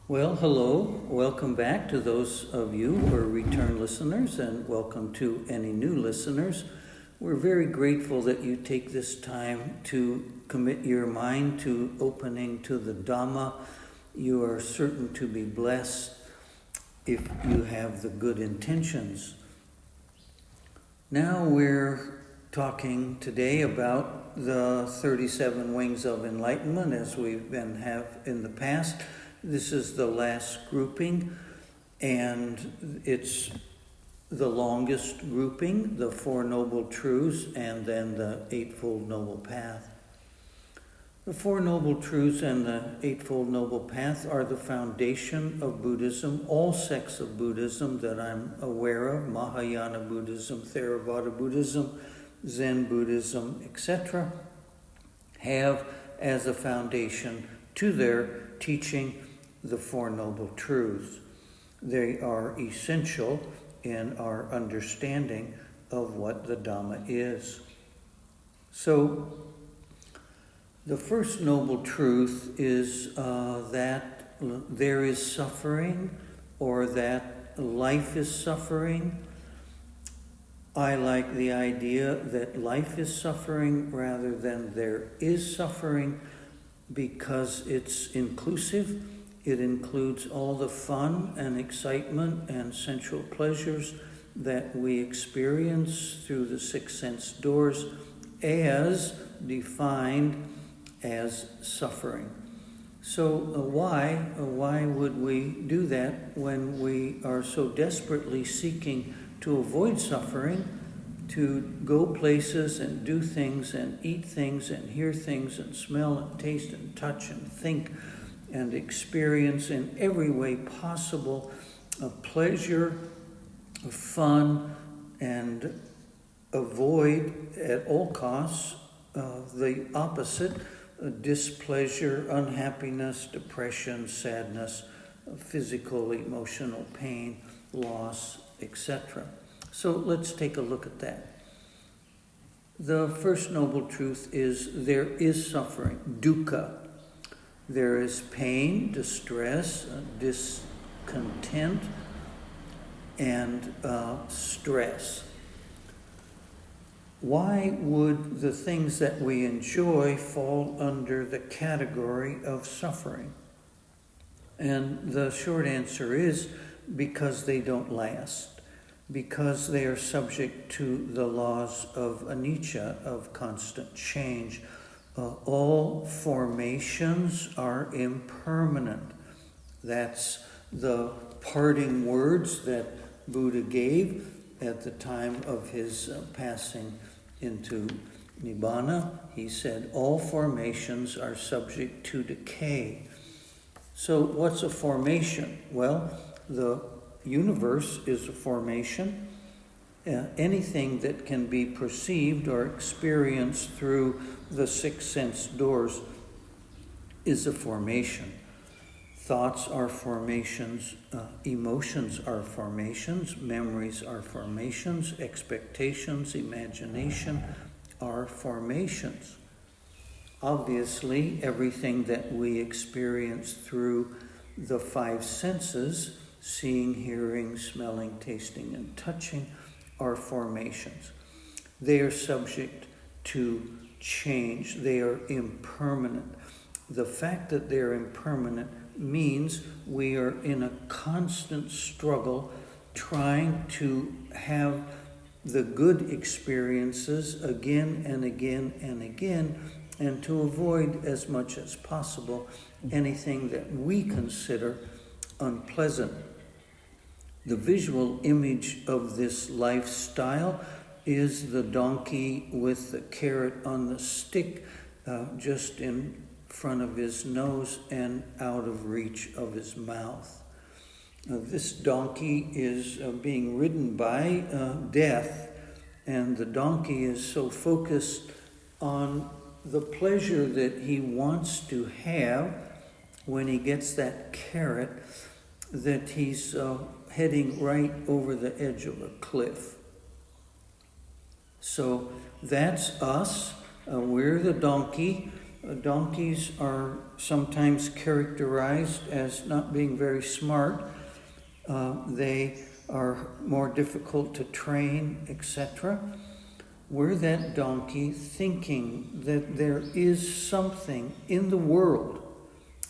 Well, hello. Welcome back to those of you who are return listeners, and welcome to any new listeners. We're very grateful that you take this time to commit your mind to opening to the Dhamma. You are certain to be blessed if you have the good intentions. Now we're talking today about the 37 wings of enlightenment, as we've been have in the past. This is the last grouping, and it's the longest grouping, the Four Noble Truths, and then the Eightfold Noble Path. The Four Noble Truths and the Eightfold Noble Path are the foundation of Buddhism. All sects of Buddhism that I'm aware of, Mahayana Buddhism, Theravada Buddhism, Zen Buddhism, etc., have as a foundation to their teaching the Four Noble Truths. They are essential in our understanding of what the Dhamma is. So, the first Noble Truth is that there is suffering, or that life is suffering. I like the idea that life is suffering rather than there is suffering, because it's inclusive. It includes all the fun and excitement and sensual pleasures that we experience through the six sense doors as defined as suffering. So why would we do that when we are so desperately seeking to avoid suffering, to go places and do things and eat things and hear things and smell and taste and touch and think and experience in every way possible of pleasure, of fun, and avoid at all costs the opposite, displeasure, unhappiness, depression, sadness, physical, emotional pain, loss, etc. So let's take a look at that. The first Noble Truth is there is suffering, dukkha. There is pain, distress, discontent, and stress. Why would the things that we enjoy fall under the category of suffering? And the short answer is because they don't last, because they are subject to the laws of anicca, of constant change. All formations are impermanent. That's the parting words that Buddha gave at the time of his passing into Nibbana. He said, all formations are subject to decay. So what's a formation? Well, the universe is a formation. Anything that can be perceived or experienced through the six sense doors is a formation. Thoughts are formations, emotions are formations, memories are formations, expectations, imagination are formations. Obviously, everything that we experience through the five senses, seeing, hearing, smelling, tasting, and touching, are formations. They are subject to change. They are impermanent. The fact that they're impermanent means we are in a constant struggle trying to have the good experiences again and again and again, and to avoid as much as possible anything that we consider unpleasant. The visual image of this lifestyle is the donkey with the carrot on the stick just in front of his nose and out of reach of his mouth. This donkey is being ridden by death, and the donkey is so focused on the pleasure that he wants to have when he gets that carrot that he's heading right over the edge of a cliff. So that's us. We're the donkey, Donkeys are sometimes characterized as not being very smart. They are more difficult to train, etc. Were that donkey thinking that there is something in the world,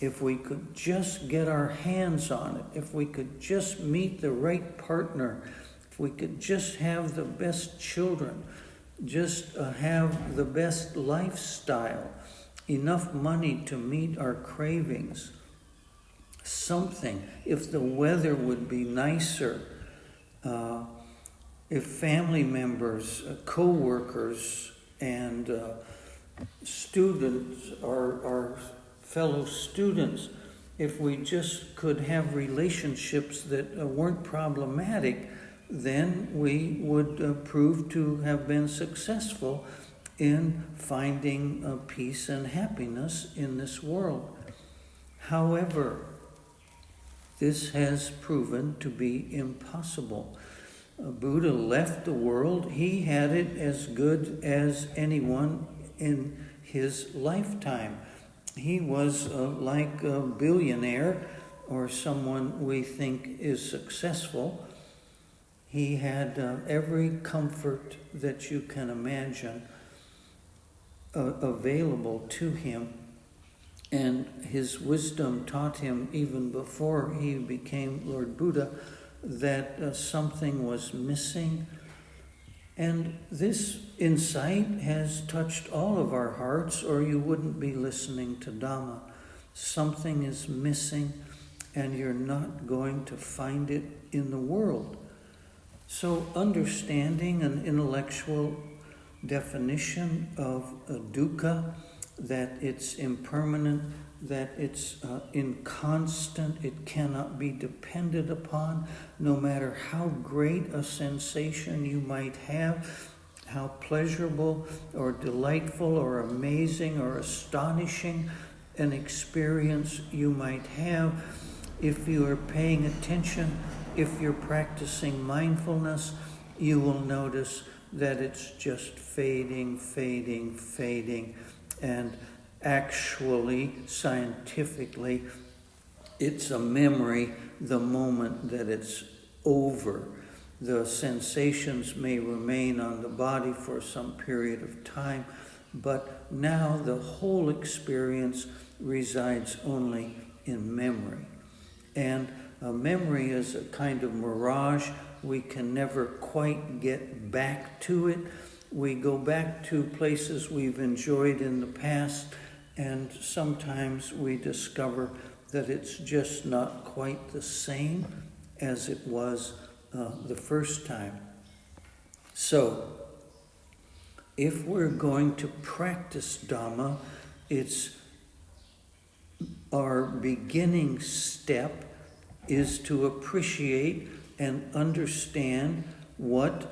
if we could just get our hands on it, if we could just meet the right partner, if we could just have the best children, just have the best lifestyle, enough money to meet our cravings, something, if the weather would be nicer, if family members, co-workers, and students, our fellow students, if we just could have relationships that weren't problematic, then we would prove to have been successful in finding peace and happiness in this world. However, this has proven to be impossible. Buddha left the world. He had it as good as anyone in his lifetime. He was like a billionaire or someone we think is successful. He had every comfort that you can imagine available to him. And his wisdom taught him, even before he became Lord Buddha, that something was missing. And this insight has touched all of our hearts, or you wouldn't be listening to Dhamma. Something is missing, and you're not going to find it in the world. So understanding an intellectual definition of dukkha, that it's impermanent, that it's inconstant, it cannot be depended upon, no matter how great a sensation you might have, how pleasurable or delightful or amazing or astonishing an experience you might have. If you are paying attention, if you're practicing mindfulness, you will notice that it's just fading, fading, fading, and actually, scientifically, it's a memory the moment that it's over. The sensations may remain on the body for some period of time, but now the whole experience resides only in memory. And memory is a kind of mirage. We can never quite get back to it. We go back to places we've enjoyed in the past, and sometimes we discover that it's just not quite the same as it was the first time. So, if we're going to practice Dhamma, it's our beginning step is to appreciate and understand what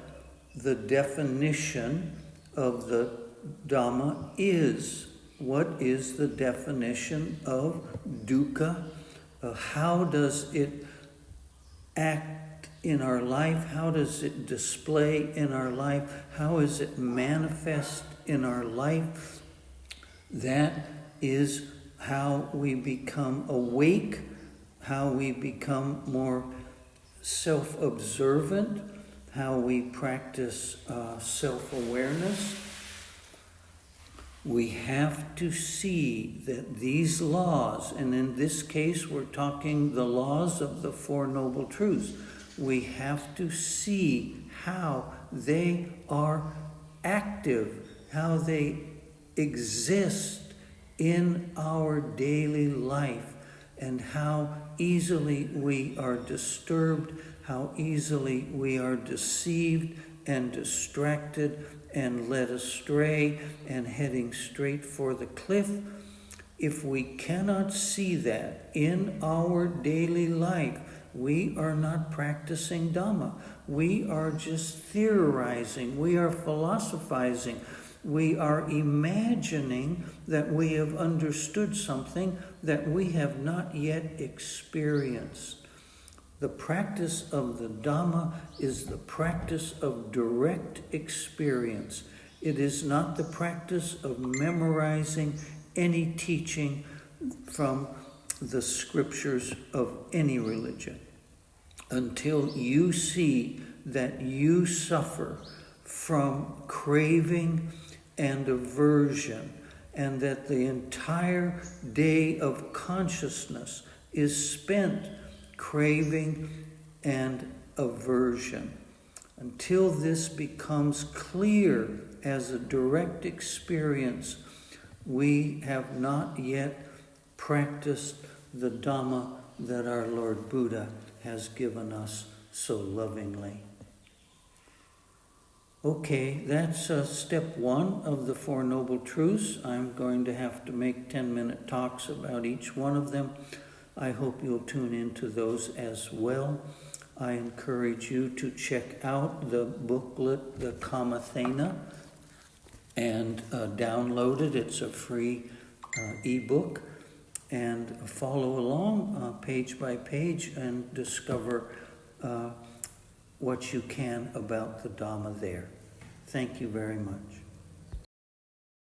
the definition of the Dhamma is. What is the definition of dukkha? How does it act in our life? How does it display in our life? How is it manifest in our life? That is how we become awake, how we become more self-observant, how we practice self-awareness. We have to see that these laws, and in this case we're talking the laws of the Four Noble Truths, we have to see how they are active, how they exist in our daily life, and how easily we are disturbed, how easily we are deceived and distracted and led astray and heading straight for the cliff. If we cannot see that in our daily life, we are not practicing Dhamma. We are just theorizing. We are philosophizing. We are imagining that we have understood something that we have not yet experienced. The practice of the Dhamma is the practice of direct experience. It is not the practice of memorizing any teaching from the scriptures of any religion until you see that you suffer from craving and aversion, and that the entire day of consciousness is spent craving and aversion. Until this becomes clear as a direct experience, we have not yet practiced the Dhamma that our Lord Buddha has given us so lovingly. Okay, that's step one of the Four Noble Truths. I'm going to have to make 10-minute talks about each one of them. I hope you'll tune into those as well. I encourage you to check out the booklet, the Kamathena, and download it. It's a free ebook. And follow along page by page and discover what you can about the Dhamma there. Thank you very much.